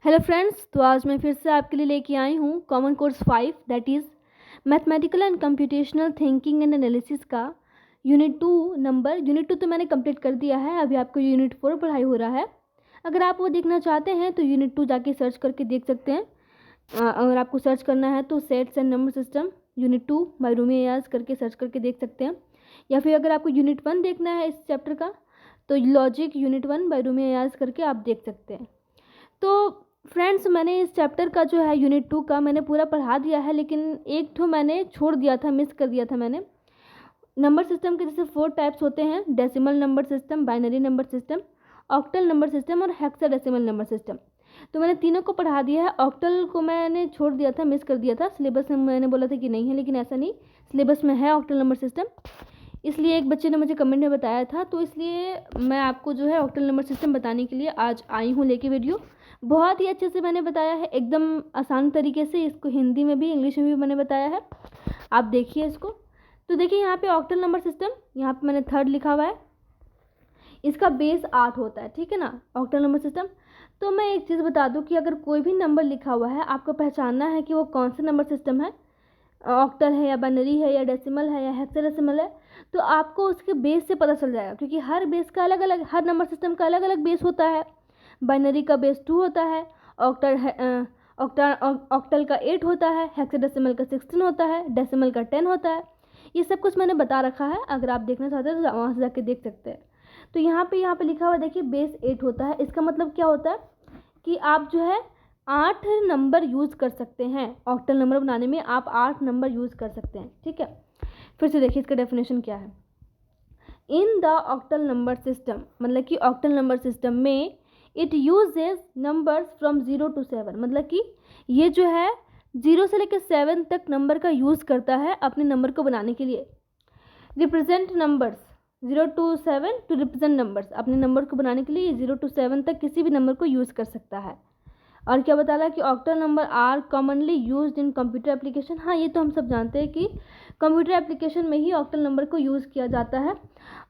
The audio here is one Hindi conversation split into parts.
हेलो फ्रेंड्स, तो आज मैं फिर से आपके लिए लेके आई हूँ common course 5 that is mathematical and computational thinking and analysis का यूनिट 2 तो मैंने कंप्लीट कर दिया है। अभी आपको यूनिट 4 पढ़ाई हो रहा है। अगर आप वो देखना चाहते हैं तो यूनिट 2 जाके सर्च करके देख सकते हैं। अगर आपको सर्च करना है तो sets and number system unit 2 by Rumi Ayaz करके सर्च करके देख सकते हैं। या फिर अगर आपको यूनिट 1 देखना है इस चैप्टर का तो logic unit 1 by Rumi Ayaz करके आप देख सकते हैं। तो फ्रेंड्स, मैंने इस चैप्टर का जो है यूनिट 2 का मैंने पूरा पढ़ा दिया है, लेकिन एक तो मैंने छोड़ दिया था, मिस कर दिया था मैंने। नंबर सिस्टम के जैसे 4 टाइप्स होते हैं: decimal number system, binary number system, octal number system और हेक्साडेसिमल नंबर सिस्टम। तो मैंने तीनों को पढ़ा दिया है। ऑक्टल को मैंने छोड़ दिया था, मिस कर दिया था। सिलेबस में मैंने बोला था कि नहीं है, लेकिन ऐसा नहीं, सिलेबस में है ऑक्टल नंबर सिस्टम। इसलिए एक बच्चे ने मुझे कमेंट में बताया था, तो इसलिए मैं आपको जो है ऑक्टल नंबर सिस्टम बताने के लिए आज आई हूँ लेके वीडियो। बहुत ही अच्छे से मैंने बताया है, एकदम आसान तरीके से। इसको हिंदी में भी इंग्लिश में भी मैंने बताया है, आप देखिए इसको। तो देखिए यहाँ पे ऑक्टल नंबर सिस्टम, यहाँ पे मैंने 3rd लिखा हुआ है। इसका बेस 8 होता है, ठीक है ना, ऑक्टल नंबर सिस्टम। तो मैं एक चीज़ बता दूँ कि अगर कोई भी नंबर लिखा हुआ है, आपको पहचानना है कि वो कौन सा नंबर सिस्टम है, ऑक्टल है या बाइनरी है या डेसिमल है या हेक्साडेसिमल है। तो आपको उसके बेस से पता चल जाएगा, क्योंकि हर बेस का अलग अलग, हर नंबर सिस्टम का अलग अलग बेस होता है। बाइनरी का बेस 2 होता है, ऑक्टल है ऑक्टल का 8 होता है, हेक्साडेसिमल का 16 होता है, डेसिमल का 10 होता है। ये सब कुछ मैंने बता रखा है, अगर आप देखना चाहते हैं तो वहाँ से जाके देख सकते हैं। तो यहाँ पे लिखा हुआ देखिए, बेस 8 होता है। इसका मतलब क्या होता है कि आप जो है 8 नंबर यूज़ कर सकते हैं। ऑक्टल नंबर बनाने में आप 8 नंबर यूज़ कर सकते हैं, ठीक है। फिर से देखिए इसका डेफिनेशन क्या है। In the octal number system, मतलब कि ऑक्टल नंबर सिस्टम में it uses numbers from 0 to 7, मतलब कि ये जो है 0 से लेकर 7 तक नंबर का यूज़ करता है अपने नंबर को बनाने के लिए। Represent numbers 0 to 7 to represent numbers, अपने नंबर को बनाने के लिए 0 to 7 तक किसी भी नंबर को यूज़ कर सकता है। और क्या बता रहा है कि octal number are commonly used in computer application. हाँ, ये तो हम सब जानते हैं कि कंप्यूटर एप्लीकेशन में ही ऑक्टल नंबर को यूज़ किया जाता है,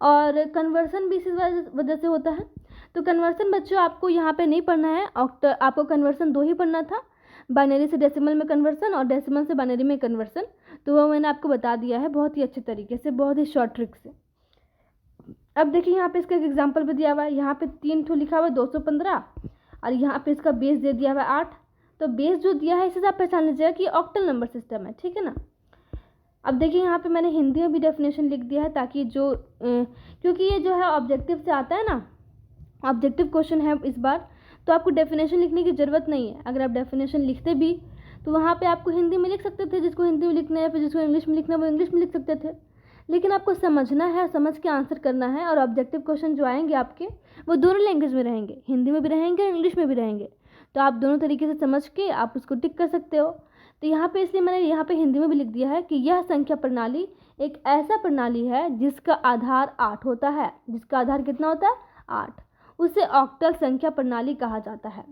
और कन्वर्सन भी इसी वजह से होता है। तो कन्वर्सन बच्चों आपको यहाँ पे नहीं पढ़ना है। ऑक्टल आपको कन्वर्सन 2 ही पढ़ना था, बाइनरी से डेसिमल में कन्वर्सन और डेसिमल से बाइनरी में कन्वर्सन। तो वो मैंने आपको बता दिया है बहुत ही अच्छे तरीके से, बहुत ही शॉर्ट ट्रिक से। अब देखिए यहाँ पे इसका एक एग्जाम्पल भी दिया हुआ है। यहाँ पे 3 ठो लिखा हुआ है 215, और यहाँ पे इसका बेस दे दिया हुआ है 8। तो बेस जो दिया है इससे आप पहचान लीजिएगा कि ऑक्टल नंबर सिस्टम है, ठीक है ना। अब देखिए यहाँ पे मैंने हिंदी में भी डेफिनेशन लिख दिया है, ताकि जो क्योंकि ये जो है ऑब्जेक्टिव से आता है ना, ऑब्जेक्टिव क्वेश्चन है इस बार, तो आपको डेफिनेशन लिखने की ज़रूरत नहीं है। अगर आप डेफिनेशन लिखते भी तो वहाँ पे आपको हिंदी में लिख सकते थे, जिसको हिंदी में लिखना है, या फिर जिसको इंग्लिश में लिखना है वो इंग्लिश में लिख सकते थे। लेकिन आपको समझना है, समझ के आंसर करना है। और ऑब्जेक्टिव क्वेश्चन जो आएंगे आपके, वो दोनों लैंग्वेज में रहेंगे, हिंदी में भी रहेंगे और इंग्लिश में भी रहेंगे। तो आप दोनों तरीके से समझ के आप उसको टिक कर सकते हो। तो यहाँ पे इसलिए मैंने यहाँ पे हिंदी में भी लिख दिया है कि यह संख्या प्रणाली एक ऐसा प्रणाली है जिसका आधार 8 होता है। जिसका आधार कितना होता है? 8। उसे ऑक्टल संख्या प्रणाली कहा जाता है।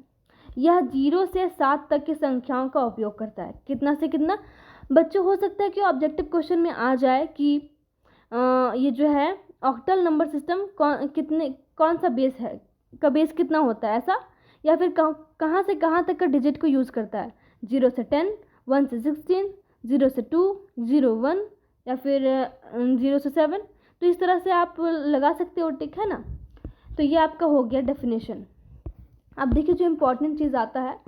यह 0 से 7 तक की संख्याओं का उपयोग करता है। कितना से कितना बच्चों, हो सकता है कि ऑब्जेक्टिव क्वेश्चन में आ जाए कि ये जो है ऑक्टल नंबर सिस्टम कौन सा बेस है, का बेस कितना होता है ऐसा, या फिर कहाँ से कहाँ तक का डिजिट को यूज़ करता है। 0 से 10, 1 से 16, 0 से 2, 0 1, या फिर 0 से 7। तो इस तरह से आप लगा सकते हो टिक, है ना। तो ये आपका हो गया डेफिनेशन। अब देखिए जो इम्पोर्टेंट चीज़ आता है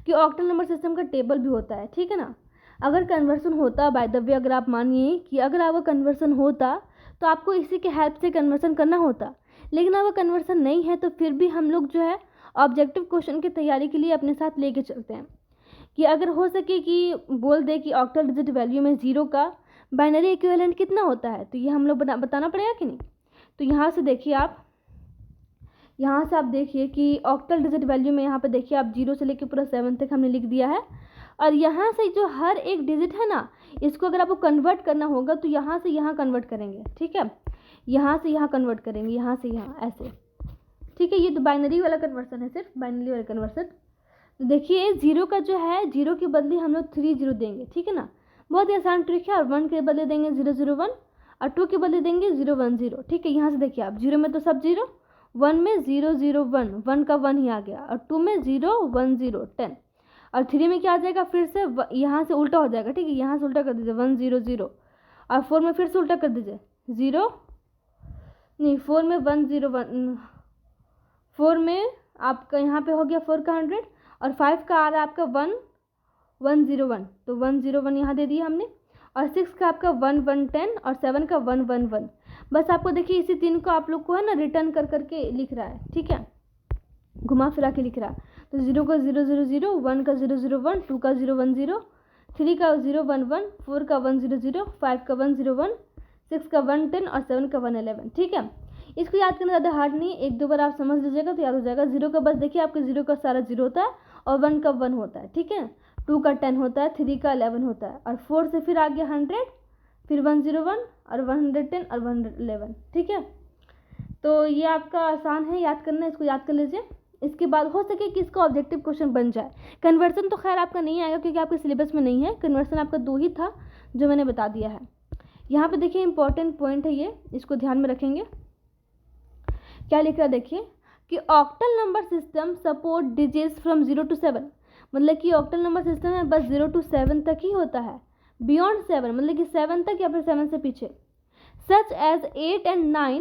कि ऑक्टल नंबर सिस्टम का टेबल भी होता है, ठीक है ना। अगर कन्वर्सन होता, बाय द वे अगर आप मानिए कि अगर आपका कन्वर्सन होता तो आपको इसी के हेल्प से कन्वर्सन करना होता। लेकिन अगर कन्वर्सन नहीं है तो फिर भी हम लोग जो है ऑब्जेक्टिव क्वेश्चन की तैयारी के लिए अपने साथ लेके चलते हैं कि अगर हो सके कि बोल दे कि ऑक्टल डिजिट वैल्यू में 0 का बाइनरी इक्विवेलेंट कितना होता है, तो ये हम लोग बताना पड़ेगा कि नहीं। तो यहाँ से देखिए आप देखिए कि ऑक्टल डिजिट वैल्यू में यहाँ पे देखिए आप 0 से लेकर पूरा 7 तक हमने लिख दिया है। और यहाँ से जो हर एक डिजिट है ना, इसको अगर आपको कन्वर्ट करना होगा तो यहाँ से यहाँ कन्वर्ट करेंगे, ठीक है। यहाँ से यहाँ कन्वर्ट करेंगे, यहाँ से यहाँ, ऐसे, ठीक है। ये तो बाइनरी वाला कन्वर्सन है, सिर्फ बाइनरी वाला कन्वर्सन। तो देखिए 0 का जो है, 0 के बदले हम लोग 3 0 देंगे, ठीक है ना। बहुत ही आसान ट्रिक है। और 1 के बदले देंगे 0 0 1, और 2 के बदले देंगे 0 1 0, ठीक है। यहाँ से देखिए आप 0 में तो सब 0, 1 में 0 0 1, 1 का 1 ही आ गया, और 2 में 0 1 0 10, और 3 में क्या आ जाएगा, फिर से यहाँ से उल्टा हो जाएगा, ठीक है, यहाँ से उल्टा कर दीजिए 1 0 0, और 4 में फिर से उल्टा कर दीजिए 0 नहीं, 4 में 1 0 1, 4 में आपका यहाँ पे हो गया 4 का 100, और 5 का आ रहा है आपका 1 1 0 1, तो 1 0 1 यहाँ दे दिया हमने, और 6 का आपका 1 1 10, और 7 का 1 1 1। बस आपको देखिए इसी 3 को आप लोग को है ना रिटर्न कर करके लिख रहा है, ठीक है, घुमा फिरा के लिख रहा है। तो 0 का 0 0 0, 1 का 0 0 1, 2 का 0 1 0, 3 का 0 1 1, 4 का 1 0 0, 5 का 1 0 1, 6 का 1 10, और 7 का 1 11, ठीक है। इसको याद करना ज़्यादा हार्ड नहीं, एक दो बार आप समझ लीजिएगा तो याद हो जाएगा। 0 का बस देखिए आपके 0 का सारा 0 होता है, और 1 का 1 होता है, ठीक है, 2 का 10 होता है, 3 का 11 होता है, और 4 से फिर आ गया 100, फिर 101, और 110, और 111, ठीक है। तो ये आपका आसान है याद करना, इसको याद कर लीजिए। इसके बाद हो सके कि इसका ऑब्जेक्टिव क्वेश्चन बन जाए। कन्वर्सन तो खैर आपका नहीं आएगा क्योंकि आपके सिलेबस में नहीं है, कन्वर्सन आपका 2 ही था जो मैंने बता दिया है। यहाँ पे देखिए इंपॉर्टेंट पॉइंट है ये, इसको ध्यान में रखेंगे। क्या लिख रहा है देखिए कि octal number system support digits from 0 to 7, मतलब कि ऑक्टल नंबर सिस्टम है बस 0 to 7 तक ही होता है, बियॉन्ड 7 मतलब कि 7 तक या फिर 7 से पीछे। सच एज 8 and 9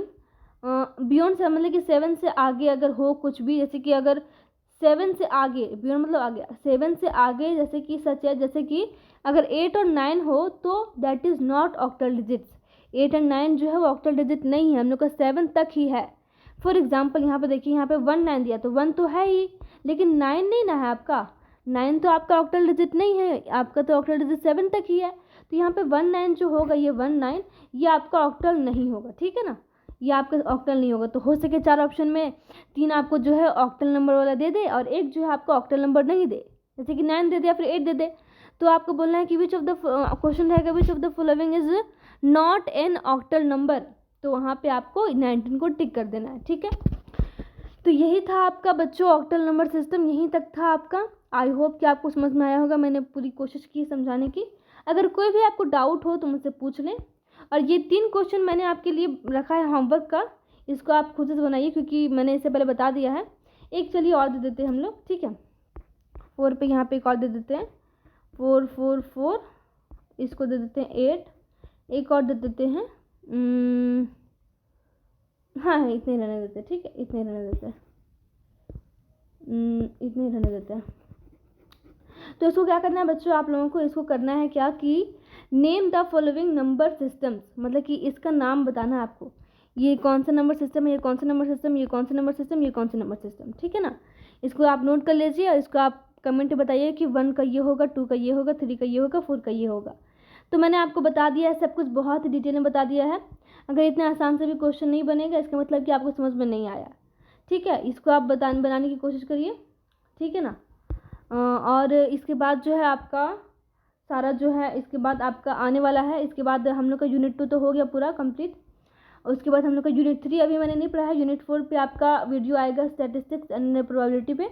बियॉन्ड 7 मतलब कि 7 से आगे अगर हो कुछ भी, जैसे कि अगर 7 से आगे, बियॉन्ड मतलब आगे, 7 से आगे, जैसे कि सच है, जैसे कि अगर 8 और 9 हो तो that is not octal digits. 8 और 9 जो है वो ऑक्टल डिजिट नहीं है, हम लोग का 7 तक ही है। फॉर एग्जाम्पल यहाँ पे देखिए, यहाँ पे 1 9 दिया तो 1 तो है ही, लेकिन 9 नहीं ना है आपका, 9 तो आपका ऑक्टल डिजिट नहीं है, आपका तो ऑक्टल डिजिट 7 तक ही है। तो यहाँ पे 1 9 जो होगा, ये 1 9 ये आपका ऑक्टल नहीं होगा, ठीक है ना, ये आपका ऑक्टल नहीं होगा। तो हो सके 4 ऑप्शन में 3 आपको जो है ऑक्टल नंबर वाला दे दे, और एक जो है आपको ऑक्टल नंबर नहीं दे, जैसे कि 9 दे दे या फिर 8 दे दे। तो आपको बोलना है कि विच ऑफ द क्वेश्चन रहेगा, which of the following is not an octal number, तो वहाँ पे आपको 19 को टिक कर देना है, ठीक है। तो यही था आपका बच्चों ऑक्टल नंबर सिस्टम, यहीं तक था आपका। आई होप कि आपको समझ में आया होगा, मैंने पूरी कोशिश की समझाने की। अगर कोई भी आपको डाउट हो तो मुझसे पूछ लें। और ये 3 क्वेश्चन मैंने आपके लिए रखा है होमवर्क का, इसको आप खुद से बनाइए क्योंकि मैंने इससे पहले बता दिया है। एक चलिए और दे देते हैं हम लोग, ठीक है, 4 पे यहाँ पे एक और दे देते हैं, 4 4 4, इसको दे देते हैं 8, एक और दे देते हैं, हाँ इतने रहने देते हैं, ठीक है, इतने रहने देते हैं, इतने रहने देते हैं। तो इसको क्या करना है बच्चों, आप लोगों को इसको करना है क्या कि name the following number systems, मतलब कि इसका नाम बताना है आपको, ये कौन सा नंबर सिस्टम है, ये कौन सा नंबर सिस्टम, ये कौन सा नंबर सिस्टम, ये कौन सा नंबर सिस्टम, ठीक है ना। इसको आप नोट कर लीजिए और इसको आप कमेंट में बताइए कि 1 का ये होगा, 2 का ये होगा, 3 का ये होगा, 4 का ये होगा। तो मैंने आपको बता दिया है, सब कुछ बहुत ही डिटेल में बता दिया है। अगर इतने आसान से भी क्वेश्चन नहीं बनेगा इसका मतलब कि आपको समझ में नहीं आया, ठीक है। इसको आप बनाने की कोशिश करिए, ठीक है ना। और इसके बाद जो है आपका सारा जो है, इसके बाद आपका आने वाला है, इसके बाद हम लोग का यूनिट 2 तो हो गया पूरा कंप्लीट। और उसके बाद हम लोग का यूनिट 3 अभी मैंने नहीं पढ़ा है, यूनिट 4 पे आपका वीडियो आएगा स्टैटिस्टिक्स एंड प्रोबेबिलिटी पे।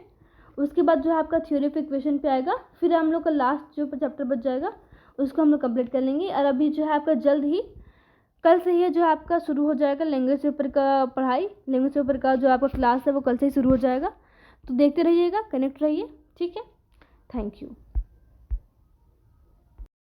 उसके बाद जो है आपका थ्योरी ऑफ इक्वेशन पे आएगा, फिर हम लोग का लास्ट जो चैप्टर बच जाएगा उसको हम लोग कंप्लीट कर लेंगे। और अभी जो है आपका जल्द ही कल से ही जो आपका शुरू हो जाएगा लैंग्वेज पेपर का पढ़ाई, लैंग्वेज पेपर का जो आपका क्लास है वो कल से ही शुरू हो जाएगा। तो देखते रहिएगा, कनेक्ट रहिए, ठीक है। Thank you.